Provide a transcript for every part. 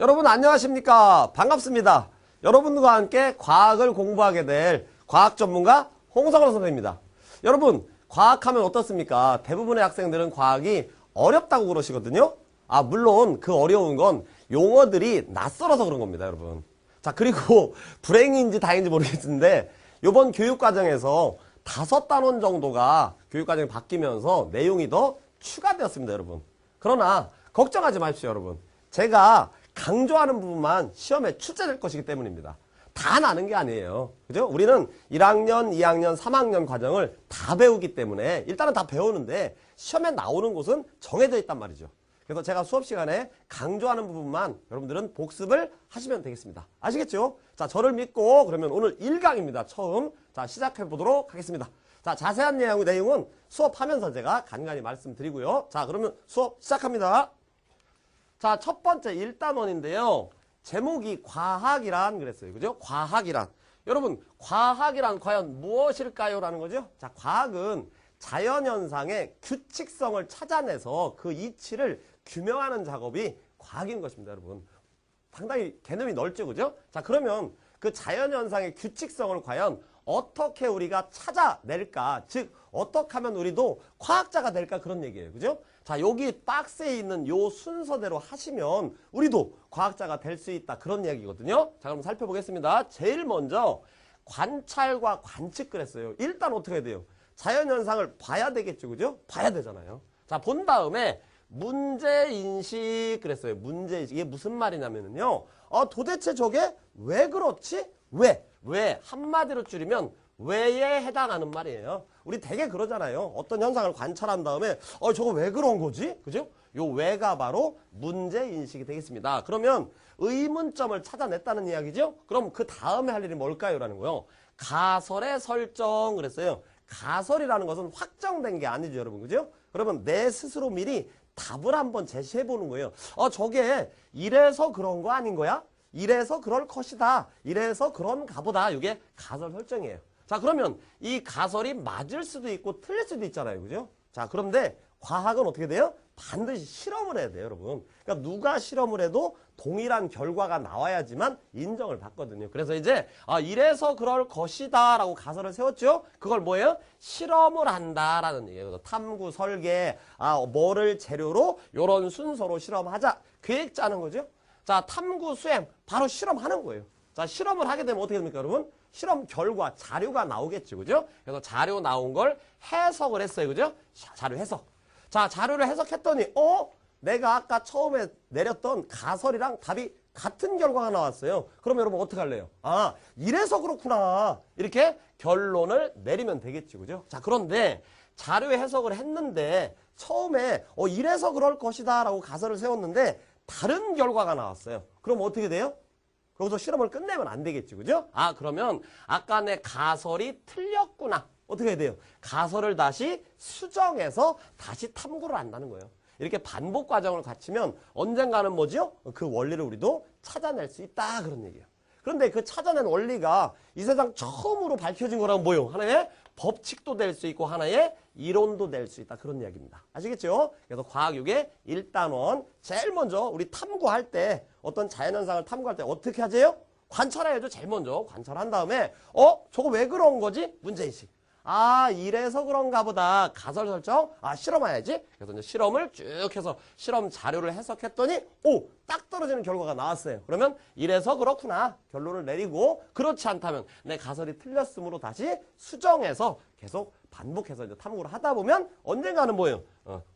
여러분 안녕하십니까? 반갑습니다. 여러분과 함께 과학을 공부하게 될 과학 전문가 홍성원 선생님입니다. 여러분 과학하면 어떻습니까? 대부분의 학생들은 과학이 어렵다고 그러시거든요. 물론 그 어려운 건 용어들이 낯설어서 그런 겁니다, 여러분. 자, 그리고 불행인지 다행인지 모르겠는데 이번 교육과정에서 5단원 정도가 교육과정이 바뀌면서 내용이 더 추가되었습니다, 여러분. 그러나 걱정하지 마십시오, 여러분. 제가 강조하는 부분만 시험에 출제될 것이기 때문입니다. 다 나는 게 아니에요. 그죠? 우리는 1학년, 2학년, 3학년 과정을 다 배우기 때문에 일단은 다 배우는데 시험에 나오는 곳은 정해져 있단 말이죠. 그래서 제가 수업 시간에 강조하는 부분만 여러분들은 복습을 하시면 되겠습니다. 아시겠죠? 자, 저를 믿고 그러면 오늘 1강입니다. 처음. 자, 시작해 보도록 하겠습니다. 자, 자세한 내용은 수업하면서 제가 간간히 말씀드리고요. 자, 그러면 수업 시작합니다. 자, 첫 번째 1단원인데요. 제목이 과학이란 그랬어요. 그죠? 과학이란. 여러분, 과학이란 과연 무엇일까요? 라는 거죠. 자, 과학은 자연현상의 규칙성을 찾아내서 그 이치를 규명하는 작업이 과학인 것입니다, 여러분. 상당히 개념이 넓죠, 그죠? 자, 그러면 그 자연현상의 규칙성을 과연 어떻게 우리가 찾아낼까? 즉, 어떻게 하면 우리도 과학자가 될까? 그런 얘기예요, 그죠? 자, 여기 박스에 있는 요 순서대로 하시면 우리도 과학자가 될 수 있다. 그런 이야기거든요. 자, 그럼 살펴보겠습니다. 제일 먼저 관찰과 관측 그랬어요. 일단 어떻게 해야 돼요? 자연현상을 봐야 되겠죠, 그죠? 봐야 되잖아요. 자, 본 다음에 문제인식 그랬어요. 문제인식. 이게 무슨 말이냐면요. 도대체 저게 왜 그렇지? 왜? 한마디로 줄이면 왜에 해당하는 말이에요. 우리 되게 그러잖아요. 어떤 현상을 관찰한 다음에 저거 왜 그런 거지? 그죠? 요 왜가 바로 문제인식이 되겠습니다. 그러면 의문점을 찾아냈다는 이야기죠? 그럼 그 다음에 할 일이 뭘까요? 라는 거요. 가설의 설정 그랬어요. 가설이라는 것은 확정된 게 아니죠, 여러분. 그죠? 그러면 내 스스로 미리 답을 한번 제시해 보는 거예요. 저게 이래서 그런 거 아닌 거야? 이래서 그럴 것이다. 이래서 그런가 보다. 이게 가설 설정이에요. 자, 그러면 이 가설이 맞을 수도 있고 틀릴 수도 있잖아요. 그죠? 자, 그런데 과학은 어떻게 돼요? 반드시 실험을 해야 돼요, 여러분. 그러니까 누가 실험을 해도 동일한 결과가 나와야지만 인정을 받거든요. 그래서 이제 이래서 그럴 것이다 라고 가설을 세웠죠. 그걸 뭐예요? 실험을 한다라는 얘기예요. 탐구, 설계, 뭐를 재료로 이런 순서로 실험하자. 계획 짜는 거죠. 자, 탐구, 수행, 바로 실험하는 거예요. 자, 실험을 하게 되면 어떻게 됩니까, 여러분? 실험 결과, 자료가 나오겠죠, 그죠? 그래서 자료 나온 걸 해석을 했어요, 그죠? 자료 해석. 자, 자료를 해석했더니, 내가 아까 처음에 내렸던 가설이랑 답이 같은 결과가 나왔어요. 그럼 여러분 어떻게 할래요? 이래서 그렇구나. 이렇게 결론을 내리면 되겠죠, 그죠? 자, 그런데 자료 해석을 했는데 처음에 이래서 그럴 것이다 라고 가설을 세웠는데 다른 결과가 나왔어요. 그럼 어떻게 돼요? 거기서 실험을 끝내면 안 되겠죠, 그죠? 그러면 아까 내 가설이 틀렸구나. 어떻게 해야 돼요? 가설을 다시 수정해서 다시 탐구를 한다는 거예요. 이렇게 반복 과정을 갖추면 언젠가는 뭐죠? 그 원리를 우리도 찾아낼 수 있다. 그런 얘기예요. 그런데 그 찾아낸 원리가 이 세상 처음으로 밝혀진 거랑 뭐예요? 하나의 법칙도 될 수 있고 하나의 이론도 될 수 있다. 그런 이야기입니다. 아시겠죠? 그래서 과학육의 1단원 제일 먼저 우리 탐구할 때 어떤 자연현상을 탐구할 때 어떻게 하세요? 관찰해야죠. 제일 먼저 관찰한 다음에 저거 왜 그런 거지? 문제인식. 이래서 그런가 보다. 가설 설정. 실험해야지. 그래서 이제 실험을 쭉 해서 실험 자료를 해석했더니 딱 떨어지는 결과가 나왔어요. 그러면 이래서 그렇구나. 결론을 내리고 그렇지 않다면 내 가설이 틀렸으므로 다시 수정해서 계속 반복해서 이제 탐구를 하다 보면 언젠가는 뭐예요?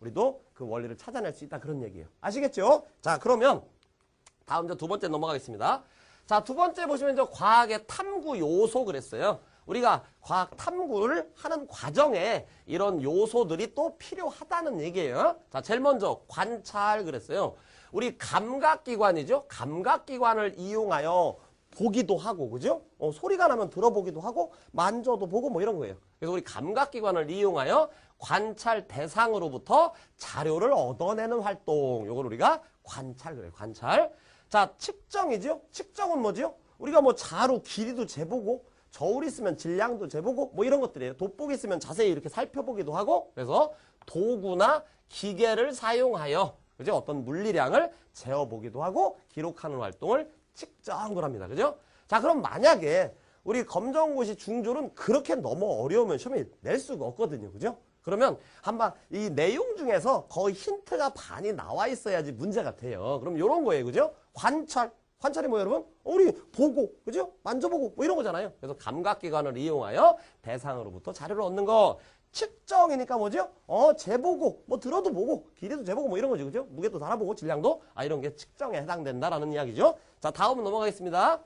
우리도 그 원리를 찾아낼 수 있다. 그런 얘기예요. 아시겠죠? 자, 그러면 다음 이제 두 번째 넘어가겠습니다. 자, 두 번째 보시면 이제 과학의 탐구 요소 그랬어요. 우리가 과학 탐구를 하는 과정에 이런 요소들이 또 필요하다는 얘기예요. 자, 제일 먼저 관찰 그랬어요. 우리 감각기관이죠. 감각기관을 이용하여 보기도 하고, 그죠? 소리가 나면 들어보기도 하고, 만져도 보고 뭐 이런 거예요. 그래서 우리 감각기관을 이용하여 관찰 대상으로부터 자료를 얻어내는 활동. 요걸 우리가 관찰 그래요. 관찰. 자, 측정이죠. 측정은 뭐죠? 우리가 뭐 자루 길이도 재보고, 저울 있으면 질량도 재보고 뭐 이런 것들이에요. 돋보기 있으면 자세히 이렇게 살펴보기도 하고 그래서 도구나 기계를 사용하여 그죠? 어떤 물리량을 재어보기도 하고 기록하는 활동을 측정을 합니다. 그죠? 자, 그럼 만약에 우리 검정고시 중졸은 그렇게 너무 어려우면 시험에 낼 수가 없거든요. 그죠? 그러면 한번 이 내용 중에서 거의 힌트가 반이 나와 있어야지 문제가 돼요. 그럼 이런 거예요. 그죠? 관찰. 관찰이 뭐예요, 여러분? 우리 보고, 그죠? 만져보고, 뭐 이런 거잖아요. 그래서 감각기관을 이용하여 대상으로부터 자료를 얻는 거. 측정이니까 뭐죠? 재보고, 뭐 들어도 보고, 길이도 재보고, 뭐 이런 거죠. 그죠? 무게도 달아보고, 질량도, 이런 게 측정에 해당된다라는 이야기죠. 자, 다음 넘어가겠습니다.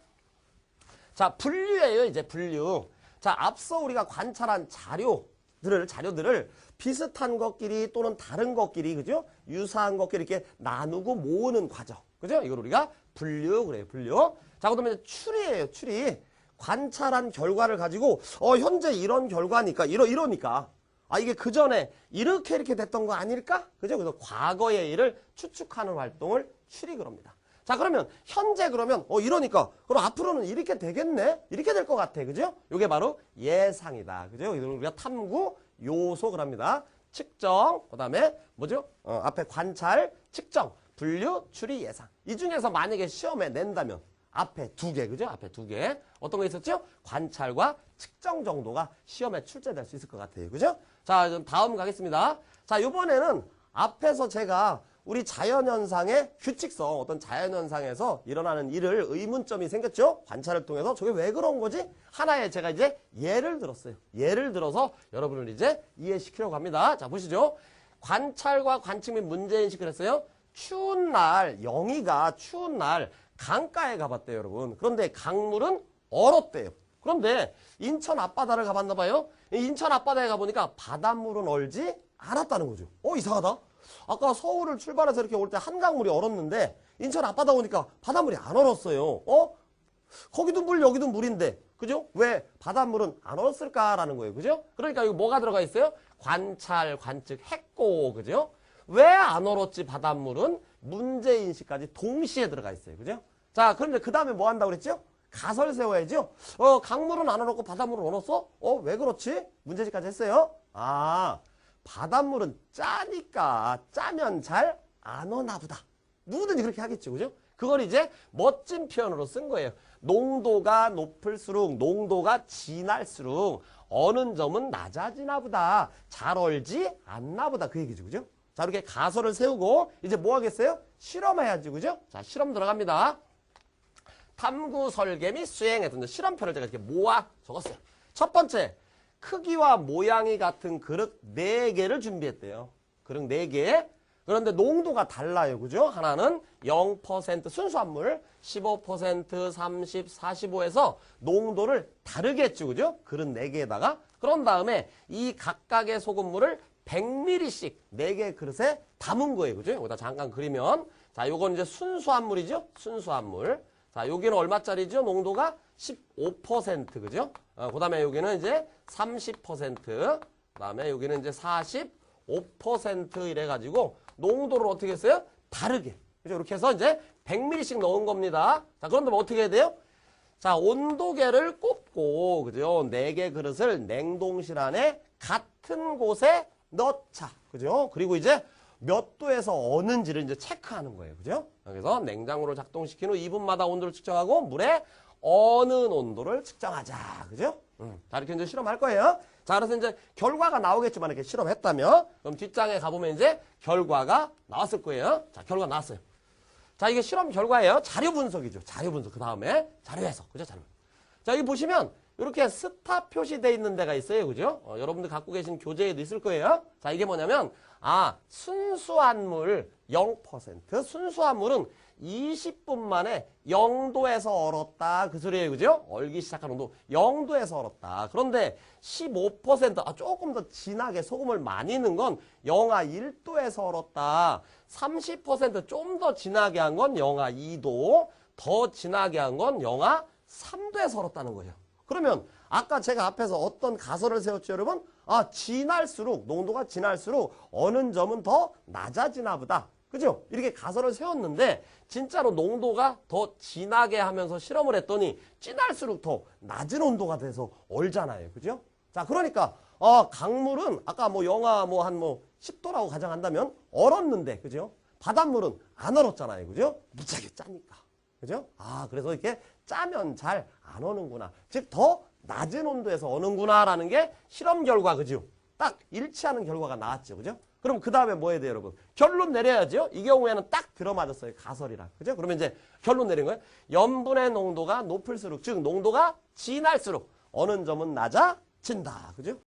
자, 분류예요, 이제 분류. 자, 앞서 우리가 관찰한 자료들을 비슷한 것끼리 또는 다른 것끼리, 그죠? 유사한 것끼리 이렇게 나누고 모으는 과정. 그죠? 이걸 우리가 분류, 그래요, 분류. 자, 그 다음에 추리예요, 추리. 관찰한 결과를 가지고, 현재 이런 결과니까, 이러니까. 아, 이게 그 전에 이렇게 됐던 거 아닐까? 그죠? 그래서 과거의 일을 추측하는 활동을 추리 그럽니다. 자, 그러면 현재 그러면 이러니까 그럼 앞으로는 이렇게 되겠네? 이렇게 될 것 같아. 그죠? 이게 바로 예상이다. 그죠? 이걸 우리가 탐구 요소 그럽니다. 측정, 그다음에 뭐죠? 앞에 관찰, 측정, 분류, 추리, 예상. 이 중에서 만약에 시험에 낸다면 앞에 두 개, 그죠? 앞에 두 개. 어떤 거 있었죠? 관찰과 측정 정도가 시험에 출제될 수 있을 것 같아요. 그죠? 자, 다음 가겠습니다. 자, 이번에는 앞에서 제가 우리 자연현상의 규칙성, 어떤 자연현상에서 일어나는 일을 의문점이 생겼죠? 관찰을 통해서 저게 왜 그런 거지? 하나의 제가 이제 예를 들었어요. 예를 들어서 여러분을 이제 이해시키려고 합니다. 자, 보시죠. 관찰과 관측 및 문제인식을 했어요. 추운 날, 영희가 추운 날 강가에 가봤대요, 여러분. 그런데 강물은 얼었대요. 그런데 인천 앞바다를 가봤나 봐요. 인천 앞바다에 가보니까 바닷물은 얼지 않았다는 거죠. 이상하다. 아까 서울을 출발해서 이렇게 올 때 한강물이 얼었는데 인천 앞바다 오니까 바닷물이 안 얼었어요. 거기도 물 여기도 물인데 그죠? 왜 바닷물은 안 얼었을까라는 거예요. 그죠? 그러니까 이거 뭐가 들어가 있어요? 관찰, 관측, 했고 그죠? 왜 안 얼었지 바닷물은? 문제인식까지 동시에 들어가 있어요. 그죠? 자, 그런데 그 다음에 뭐 한다고 그랬죠? 가설 세워야죠. 강물은 안 얼었고 바닷물은 얼었어? 왜 그렇지? 문제지까지 했어요. 바닷물은 짜니까 짜면 잘 안 오나 보다. 누구든지 그렇게 하겠죠. 그죠? 그걸 이제 멋진 표현으로 쓴 거예요. 농도가 높을수록, 농도가 진할수록 어는 점은 낮아지나 보다. 잘 얼지 않나 보다. 그 얘기죠. 그죠? 자, 이렇게 가설을 세우고 이제 뭐 하겠어요? 실험해야지. 그죠? 자, 실험 들어갑니다. 탐구 설계 및 수행에서 실험표를 제가 이렇게 모아 적었어요. 첫 번째, 크기와 모양이 같은 그릇 4개를 준비했대요. 그릇 4개. 그런데 농도가 달라요. 그죠? 하나는 0% 순수함물, 15%, 30, 45에서 농도를 다르게 했죠. 그죠? 그릇 4개에다가. 그런 다음에 이 각각의 소금물을 100ml씩 4개 그릇에 담은 거예요. 그죠? 여기다 잠깐 그리면. 자, 요건 이제 순수함물이죠? 순수함물. 자, 여기는 얼마짜리죠? 농도가 15%, 그죠? 그 다음에 여기는 이제 30%, 그 다음에 여기는 이제 45% 이래가지고, 농도를 어떻게 했어요? 다르게. 그죠? 이렇게 해서 이제 100ml씩 넣은 겁니다. 자, 그런데 뭐 어떻게 해야 돼요? 자, 온도계를 꼽고, 그죠? 4개 그릇을 냉동실 안에 같은 곳에 넣자. 그죠? 그리고 이제 몇 도에서 어는지를 이제 체크하는 거예요. 그죠? 그래서 냉장고를 작동시킨 후 2분마다 온도를 측정하고 물에 어는 온도를 측정하자. 그죠? 자, 이렇게 이제 실험할 거예요. 자, 그래서 이제 결과가 나오겠지만 이렇게 실험했다면, 그럼 뒷장에 가보면 이제 결과가 나왔을 거예요. 자, 결과 나왔어요. 자, 이게 실험 결과예요. 자료 분석이죠. 자료 분석. 그 다음에 자료 해석. 그죠? 자료. 자, 여기 보시면 이렇게 스탑 표시되어 있는 데가 있어요. 그죠? 여러분들 갖고 계신 교재에도 있을 거예요. 자, 이게 뭐냐면, 순수한 물 0%. 순수한 물은 20분 만에 0도에서 얼었다. 그 소리예요. 그죠? 얼기 시작한 온도 0도에서 얼었다. 그런데 15%, 조금 더 진하게 소금을 많이 넣은 건 영하 1도에서 얼었다. 30% 좀 더 진하게 한 건 영하 2도. 더 진하게 한 건 영하 3도에서 얼었다는 거예요. 그러면 아까 제가 앞에서 어떤 가설을 세웠죠, 여러분? 진할수록, 농도가 진할수록 어느 점은 더 낮아지나 보다. 그죠? 이렇게 가설을 세웠는데 진짜로 농도가 더 진하게 하면서 실험을 했더니 진할수록 더 낮은 온도가 돼서 얼잖아요. 그죠? 자, 그러니까 강물은 아까 영하 10도라고 가정한다면 얼었는데, 그죠? 바닷물은 안 얼었잖아요. 그죠? 무지하게 짜니까. 그죠? 그래서 이렇게 짜면 잘 안 어는구나. 즉, 더 낮은 온도에서 어는구나라는 게 실험 결과, 그죠? 딱 일치하는 결과가 나왔죠. 그죠? 그럼 그 다음에 뭐 해야 돼요, 여러분? 결론 내려야죠. 이 경우에는 딱 들어맞았어요. 가설이랑. 그죠? 그러면 이제 결론 내린 거예요. 염분의 농도가 높을수록, 즉, 농도가 진할수록 어는 점은 낮아진다. 그죠?